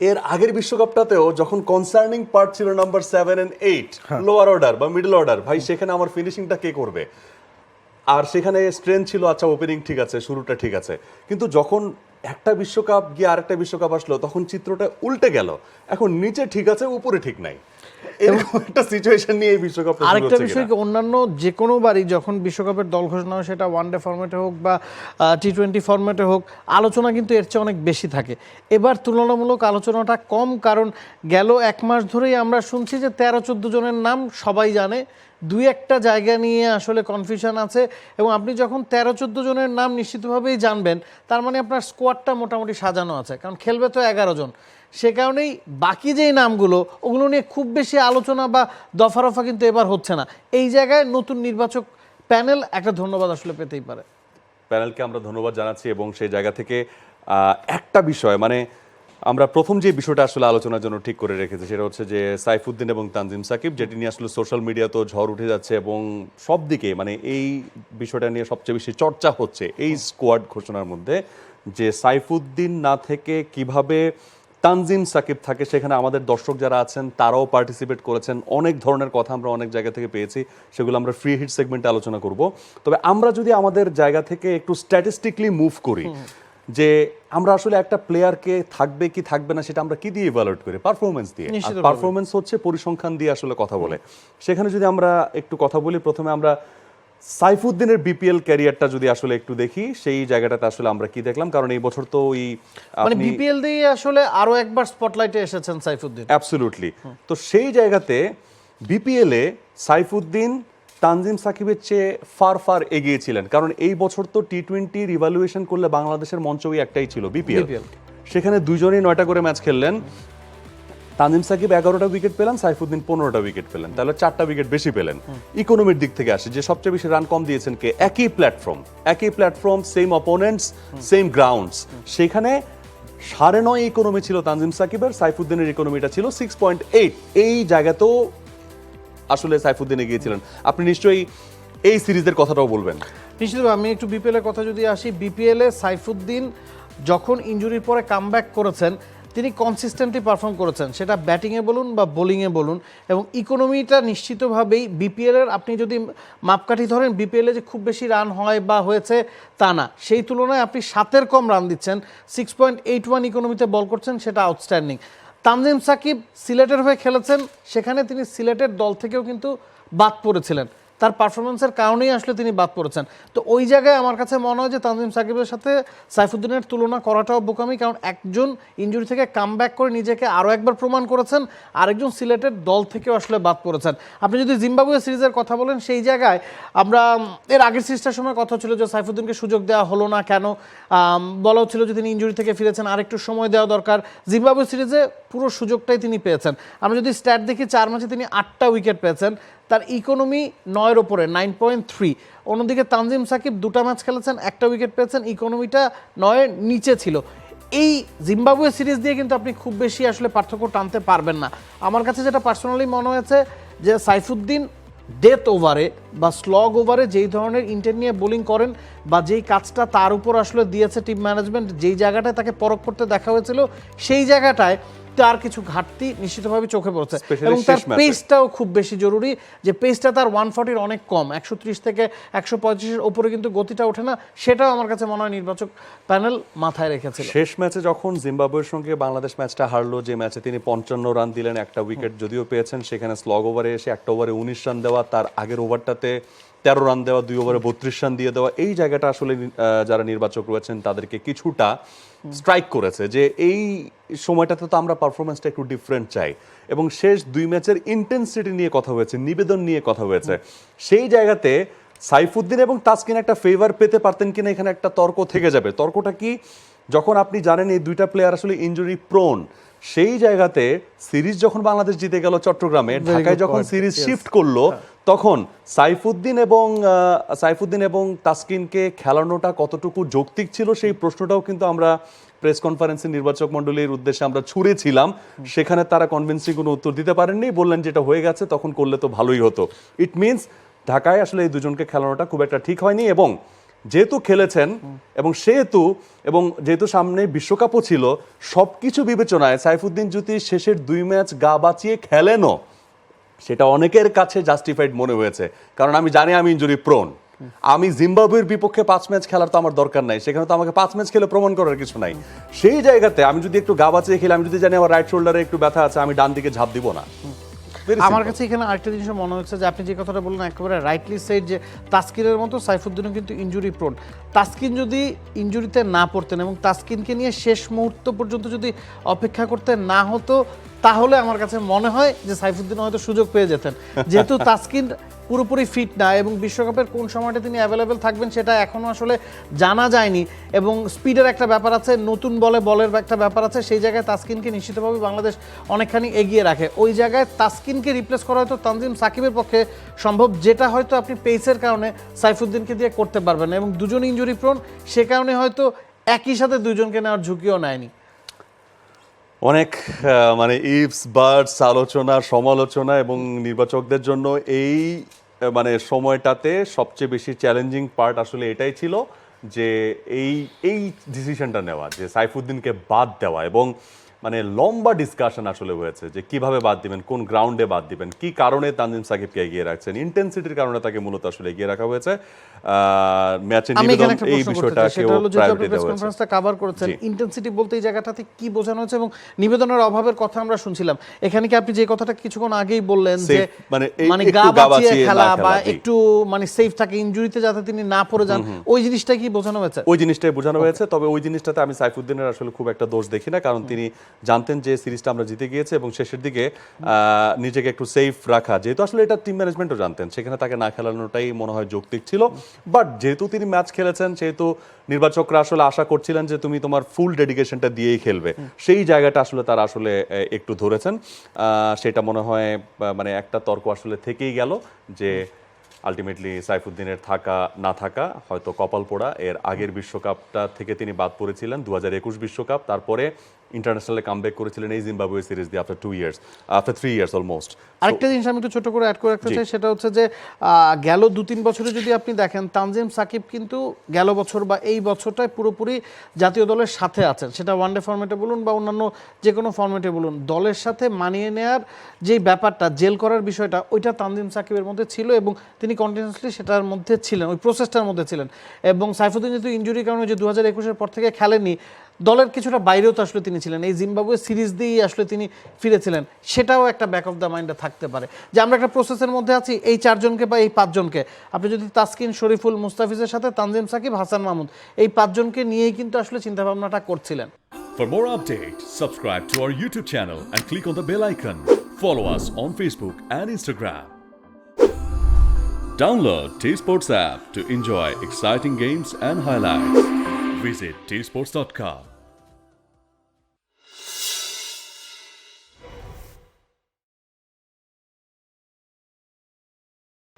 এর আগের বিশ্বকাপটাতেও যখন কনসার্নিং পার্ট ছিল নাম্বার 7 and 8 লোয়ার অর্ডার বা মিডল অর্ডার, ভাই সেখানে আমার ফিনিশিংটা কে করবে? আর সেখানে স্ট্রেংথ ছিল, আচ্ছা ওপেনিং ঠিক আছে, শুরুটা ঠিক আছে, কিন্তু যখন একটা বিশ্বকাপ গিয়ে আরেকটা বিশ্বকাপ আসলো তখন চিত্রটা উল্টে গেল। এখন নিচে ঠিক আছে, উপরে ঠিক নাই, এরকম একটা সিচুয়েশন নিয়ে এই বিশ্বকাপটা শুরু আরেকটা হচ্ছে বিষয় কি, অন্যান্য যে কোনো বারই যখন বিশ্বকাপের দল ঘোষণা হয়, সেটা ওয়ানডে ফরম্যাটে হোক বা টি-20 ফরম্যাটে হোক, আলোচনা কিন্তু এর চেয়ে অনেক বেশি থাকে। এবার তুলনামূলক আলোচনাটা কম, কারণ গেল এক মাস ধরেই আমরা শুনছি যে 13-14 জনের নাম সবাই জানে, দুই একটা জায়গা নিয়ে আসলে কনফিউশন আছে। এবং আপনি যখন 13-14 জনের নাম নিশ্চিতভাবেই জানবেন, তার মানে আপনার স্কোয়াডটা মোটামুটি সাজানো আছে, কারণ খেলবে তো 11 জন। সে কারণেই বাকি যেই নামগুলো, ওগুলো নিয়ে খুব বেশি আলোচনা বা দফারফা কিন্তু এবার হচ্ছে না। এই জায়গায় নতুন নির্বাচক প্যানেল একটা ধন্যবাদ আসলে পেতেই পারে। প্যানেলকে আমরা ধন্যবাদ জানাচ্ছি এবং সেই জায়গা থেকে একটা বিষয়, মানে আমরা প্রথম যে বিষয়টা আসলে আলোচনার জন্য ঠিক করে রেখেছি সেটা হচ্ছে যে সাইফুদ্দিন এবং তানজিম সাকিব, যেটি নিয়ে আসলে সোশ্যাল মিডিয়াতেও ঝড় উঠে যাচ্ছে এবং সব দিকে মানে এই বিষয়টা নিয়ে সবচেয়ে বেশি চর্চা হচ্ছে এই স্কোয়াড ঘোষণার মধ্যে, যে সাইফুদ্দিন না থেকে কিভাবে তানজিম সাকিব থাকে। সেখানে আমাদের দর্শক যারা আছেন তারাও পার্টিসিপেট করেছেন, অনেক ধরনের কথা আমরা অনেক জায়গা থেকে পেয়েছি, সেগুলো আমরা ফ্রি হিট সেগমেন্টে আলোচনা করব। তবে আমরা যদি আমাদের জায়গা থেকে একটু স্ট্যাটিস্টিকলি মুভ করি, যে আমরা আসলে একটা প্লেয়ারকে থাকবে কি থাকবে না সেটা আমরা কি দিয়ে ইভালুয়েট করি? পারফরমেন্স দিয়ে। আর পারফরমেন্স হচ্ছে পরিসংখ্যান দিয়ে আসলে কথা বলে। সেখানে যদি আমরা একটু কথা বলি, প্রথমে আমরা সাইফুদ্দিনের বিপিএল ক্যারিয়ারটা যদি আসলে একটু দেখি, সেই জায়গাটাতে আসলে আমরা কি দেখলাম, কারণ এই বছর তো ওই মানে বিপিএল দিয়ে আসলে আরো একবার স্পটলাইটে এসেছেন সাইফুদ্দিন। অ্যাবসলিউটলি। তো সেই জায়গাতে বিপিএল এ সাইফুদ্দিন তানজিম সাকিবের চেয়ে ফার ফার এগিয়ে ছিলেন, কারণ এই বছর তো টি-20 রিভ্যালুয়েশন করলে বাংলাদেশের মঞ্চ ওই একটাই ছিল, বিপিএল। সেখানে দুইজনই 9টা করে ম্যাচ খেললেন। তানজিম সাকিব 11টা উইকেট পেলেন, সাইফুদ্দিন 15টা উইকেট পেলেন, তাহলে 4টা উইকেট বেশি পেলেন। ইকোনমির দিক থেকে আসে, যে সবচেয়ে বেশি রান কম দিয়েছেন কে? একই platform, same opponents, same grounds. সেখানে 9.5 ইকোনমি ছিল তানজিম সাকিবের, সাইফুদ্দিনের ইকোনমিটা ছিল 6.8। এই জায়গাতেও আসলে সাইফুদ্দিন এগিয়েছিলেন। আপনি নিশ্চয়ই এই সিরিজের কথাটাও বলবেন। নিশ্চিতভাবে আমি একটু বিপিএল এর কথা যদি আসি, বিপিএল এ সাইফুদ্দিন যখন ইনজুরির পরে কামব্যাক করেছেন, তিনি কনসিস্টেন্টলি পারফর্ম করেছেন, সেটা ব্যাটিংয়ে বলুন বা বোলিংয়ে বলুন। এবং ইকোনমিটা নিশ্চিতভাবেই বিপিএলের, আপনি যদি মাপকাঠি ধরেন, বিপিএলে যে খুব বেশি রান হয় বা হয়েছে তা না, সেই তুলনায় আপনি 7-এর কম রান দিচ্ছেন, 6.81 ইকোনমিতে বল করছেন, সেটা আউটস্ট্যান্ডিং। তানজিম সাকিব সিলেটের হয়ে খেলেছেন, সেখানে তিনি সিলেটের দল থেকেও কিন্তু বাদ পড়েছিলেন, তার পারফরমেন্সের কারণেই আসলে তিনি বাদ পড়েছেন। তো ওই জায়গায় আমার কাছে মনে হয় যে তানজিম সাকিবের সাথে সাইফুদ্দিনের তুলনা করাটাও বোকামি, কারণ একজন ইনজুরি থেকে কামব্যাক করে নিজেকে আরও একবার প্রমাণ করেছেন, আরেকজন সিলেটের দল থেকেও আসলে বাদ পড়েছেন। আপনি যদি জিম্বাবুয়ে সিরিজের কথা বলেন, সেই জায়গায় আমরা এর আগের সিরিজটার সময় কথা ছিল যে সাইফুদ্দিনকে সুযোগ দেওয়া হলো না কেন, বলা হচ্ছিল যে তিনি ইনজুরি থেকে ফিরেছেন, আরেকটু সময় দেওয়া দরকার। জিম্বাবুয়ে সিরিজে পুরো সুযোগটাই তিনি পেয়েছেন। আমরা যদি স্ট্যাট দেখি, 4 ম্যাচে তিনি 8টা উইকেট পেয়েছেন, তার ইকোনমি 9-এর ওপরে, 9.3। অন্যদিকে তানজিম সাকিব 2টা ম্যাচ খেলেছেন, 1টা উইকেট পেয়েছেন, ইকোনমিটা 9-এর নিচে ছিল। এই জিম্বাবুয়ে সিরিজ দিয়ে কিন্তু আপনি খুব বেশি আসলে পার্থক্য টানতে পারবেন না। আমার কাছে যেটা পার্সোনালি মনে হয়েছে যে সাইফুদ্দিন ডেথ ওভারে বা স্লগ ওভারে যেই ধরনের ইন্টেন্ট নিয়ে বোলিং করেন বা যেই কাজটা তার উপর আসলে দিয়েছে টিম ম্যানেজমেন্ট, যেই জায়গাটায় তাকে পরখ করতে দেখা হয়েছিল, সেই জায়গাটায় তার কিছু ঘাটতি নিশ্চিতভাবে চোখে পড়ছে। এবং তার পেসটাও খুব বেশি জরুরি, যে পেসটা তার 140 অনেক কম, 130 থেকে 135-এর ওপরে কিন্তু গতিটা ওঠে না। সেটাও আমার কাছে মনে হয় নির্বাচক প্যানেল মাথায় রেখেছিল। শেষ ম্যাচে যখন জিম্বাবুয়ের সঙ্গে বাংলাদেশ ম্যাচটা হারলো, যে ম্যাচে তিনি 55 রান দিলেন, 1টা উইকেট যদিও পেয়েছেন, সেখানে স্লগ ওভারে এসে 1টা ওভারে 19 রান দেওয়া, তার আগের ওভারটাতে 13 রান দেওয়া, 2 ওভারে 32 রান দিয়ে দেওয়া, এই জায়গাটা আসলে যারা নির্বাচক রয়েছেন তাদেরকে কিছুটা স্ট্রাইক করেছে, যে এই সময়টাতে তো আমরা পারফরমেন্সটা একটু ডিফারেন্ট চাই। এবং শেষ 2 ম্যাচের ইন্টেন্সিটি নিয়ে কথা হয়েছে, নিবেদন নিয়ে কথা হয়েছে। সেই জায়গাতে সাইফুদ্দিন এবং তাসকিন একটা ফেভার পেতে পারতেন কিনা, এখানে একটা তর্ক থেকে যাবে। তর্কটা কি? যখন আপনি জানেন এই দুইটা প্লেয়ার আসলে ইনজুরি প্রোন, সেই জায়গাতে সিরিজ যখন বাংলাদেশ জিতে গেল চট্টগ্রামে, ঢাকায় যখন সিরিজ শিফট করলো, তখন সাইফুদ্দিন এবং তাসকিনকে খেলানোটা কতটুকু যৌক্তিক ছিল, সেই প্রশ্নটাও কিন্তু আমরা প্রেস কনফারেন্সে নির্বাচক মণ্ডলীর উদ্দেশ্যে আমরা ছুড়েছিলাম। সেখানে তারা কনভিন্সিং কোনো উত্তর দিতে পারেননি, বললেন যেটা হয়ে গেছে তখন করলে তো ভালোই হতো। ইট মিনস ঢাকায় আসলে এই দুজনকে খেলানোটা খুব একটা ঠিক হয়নি। এবং যেহেতু খেলেছেন এবং যেহেতু সামনে বিশ্বকাপও ছিল, সবকিছু বিবেচনায় সাইফুদ্দিন যদি শেষের 2 ম্যাচ গা বাঁচিয়ে খেলেনও, সেটা অনেকের কাছে জাস্টিফাইড মনে হয়েছে। কারণ আমি জানি আমি ইনজুরি প্রোন, আমি জিম্বাবুয়ের বিপক্ষে 5 ম্যাচ খেলার তো আমার দরকার নাই, সেখানে তো আমাকে 5 ম্যাচ খেলে প্রমাণ করার কিছু নাই। সেই জায়গাতে আমি যদি একটু গা বাঁচিয়ে খেলে, আমি যদি জানি আমার রাইট শোল্ডারে একটু ব্যথা আছে, আমি ডান দিকে ঝাঁপ দিব না। Very আমার simple. কাছে এখানে আরেকটা জিনিস মনে হচ্ছে যে আপনি যে কথাটা বললেন একেবারে রাইটলি সেড, যে তাসকিনের মতো সাইফুদ্দিনও কিন্তু ইনজুরি প্রোন। তাসকিন যদি ইনজুরিতে না পড়তেন এবং তাসকিনকে নিয়ে শেষ মুহূর্ত পর্যন্ত যদি অপেক্ষা করতে না হতো, তাহলে আমার কাছে মনে হয় যে সাইফুদ্দিন হয়তো সুযোগ পেয়ে যেতেন। যেহেতু তাসকিন পুরোপুরি ফিট না এবং বিশ্বকাপের কোন সময়টা তিনি অ্যাভেলেবেল থাকবেন সেটা এখনও আসলে জানা যায়নি, এবং স্পিডের একটা ব্যাপার আছে, নতুন বলের একটা ব্যাপার আছে, সেই জায়গায় তাসকিনকে নিশ্চিতভাবে বাংলাদেশ অনেকখানি এগিয়ে রাখে। ওই জায়গায় তাসকিনকে রিপ্লেস করা হয়তো তানজিম সাকিবের পক্ষে সম্ভব, যেটা হয়তো আপনি পেসের কারণে সাইফুদ্দিনকে দিয়ে করতে পারবেন না, এবং দুজন ইনজুরি প্রোন, সে কারণে হয়তো একই সাথে দুজনকে নেওয়ার ঝুঁকিও নেয়নি। অনেক মানে ইফস বার্ডস আলোচনা, সমালোচনা, এবং নির্বাচকদের জন্য এই মানে সময়টাতে সবচেয়ে বেশি চ্যালেঞ্জিং পার্ট আসলে এটাই ছিল যে এই ডিসিশনটা নেওয়া, যে সাইফুদ্দিনকে বাদ দেওয়া, এবং মানে লম্বা ডিসকাশন আসলে হয়েছে যে কিভাবে বাদ দিবেন, কোন গ্রাউন্ডে বাদ দিবেন, কি কারণে তানজিম সাকিবকে এগিয়ে রাখছেন। ইন্টেন্সিটির কারণে তাকে মূলত আসলে এগিয়ে রাখা হয়েছে। ম্যাচের নিবেদন এই বিষয়টাকেও প্রায়োরিটি দেওয়া হয়েছে। কনফারেন্সটা কভার করেছেন, ইন্টেন্সিটি বলতে এই জায়গাটাতে কি বোঝানো হচ্ছে এবং নিবেদনের অভাবের কথা আমরা শুনছিলাম। এখানে কি আপনি যে কথাটা কিছুক্ষণ আগেই বললেন যে মানে গা বাঁচিয়ে খেলা বা একটু মানে সেফ থাকে, ইনজুরিতে যাতে তিনি না পড়ে যান, ওই জিনিসটা কি বোঝানো হয়েছে? ওই জিনিসটাই বোঝানো হয়েছে। তবে ওই জিনিসটাতে আমি সাইফুদ্দিনের আসলে খুব একটা দোষ দেখি না, কারণ তিনি জানতেন যে সিরিজটা আমরা জিতে গিয়েছে এবং শেষের দিকে নিজেকে একটু সেফ রাখা, যেহেতু আসলে এটা টিম ম্যানেজমেন্টও জানতেন, সেখানে তাকে না খেলানোটাই মনে হয় যৌক্তিক ছিল। বাট যেহেতু তিনি ম্যাচ খেলেছেন, সেহেতু নির্বাচকরা আসলে আশা করছিলেন যে তুমি তোমার ফুল ডেডিকেশনটা দিয়েই খেলবে, সেই জায়গাটা আসলে তারা আসলে একটু ধরেছেন। সেটা মনে হয় মানে একটা তর্ক আসলে থেকেই গেল যে আলটিমেটলি সাইফুদ্দিনের থাকা না থাকা হয়তো কপাল পোড়া। এর আগের বিশ্বকাপটা থেকে তিনি বাদ পড়েছিলেন, 2021 বিশ্বকাপ, তারপরে ইন্টারন্যাশনালে কামব্যাক করেছিলেন এই জিম্বাবুয়ে সিরিজ দিয়ে আফটার 3 ইয়ার্স অলমোস্ট। আরেকটা জিনিস আমি একটু ছোট করে অ্যাড করে রাখতে চাই, সেটা হচ্ছে যে গেল 2-3 বছরে যদি আপনি দেখেন, তানজিম সাকিব কিন্তু গেল বছর বা এই বছরটায় পুরোপুরি জাতীয় দলের সাথে আছেন, সেটা ওয়ানডে ফরম্যাটে বলুন বা অন্যান্য যে কোনো ফরম্যাটে বলুন, দলের সাথে মানিয়ে নেওয়ার যেই ব্যাপারটা, জেল করার বিষয়টা, ওইটা তানজিম সাকিবের মধ্যে ছিল এবং তিনি কন্টিনিউয়াসলি সেটার মধ্যে ছিলেন, ওই প্রসেসটার মধ্যে ছিলেন। এবং সাইফুদ্দিন যেহেতু ইনজুরির কারণে যে 2021-এর পর থেকে খেলেননি, দলের কিছুটা বাইরেও তো আসলে তিনি ছিলেন, এই জিম্বাবুয়ে সিরিজ দিয়েই আসলে তিনি ফিরেছিলেন, সেটাও একটা ব্যাক অফ দ্য মাইন্ডে থাকতে পারে যে আমরা একটা প্রসেসের মধ্যে আছি। এই 4 জনকে বা এই 5 জনকে আপনি যদি তাসকিন, শরীফুল, মুস্তাফিজের সাথে তানজিম সাকিব, হাসান মাহমুদ, এই 5 জনকে নিয়েই কিন্তু আসলে চিন্তাভাবনাটা করছিলেন। For more updates, subscribe to our YouTube channel and click on the bell icon. Follow us on Facebook and Instagram. Download T-Sports app to enjoy exciting games and highlights. Visit tsports.com.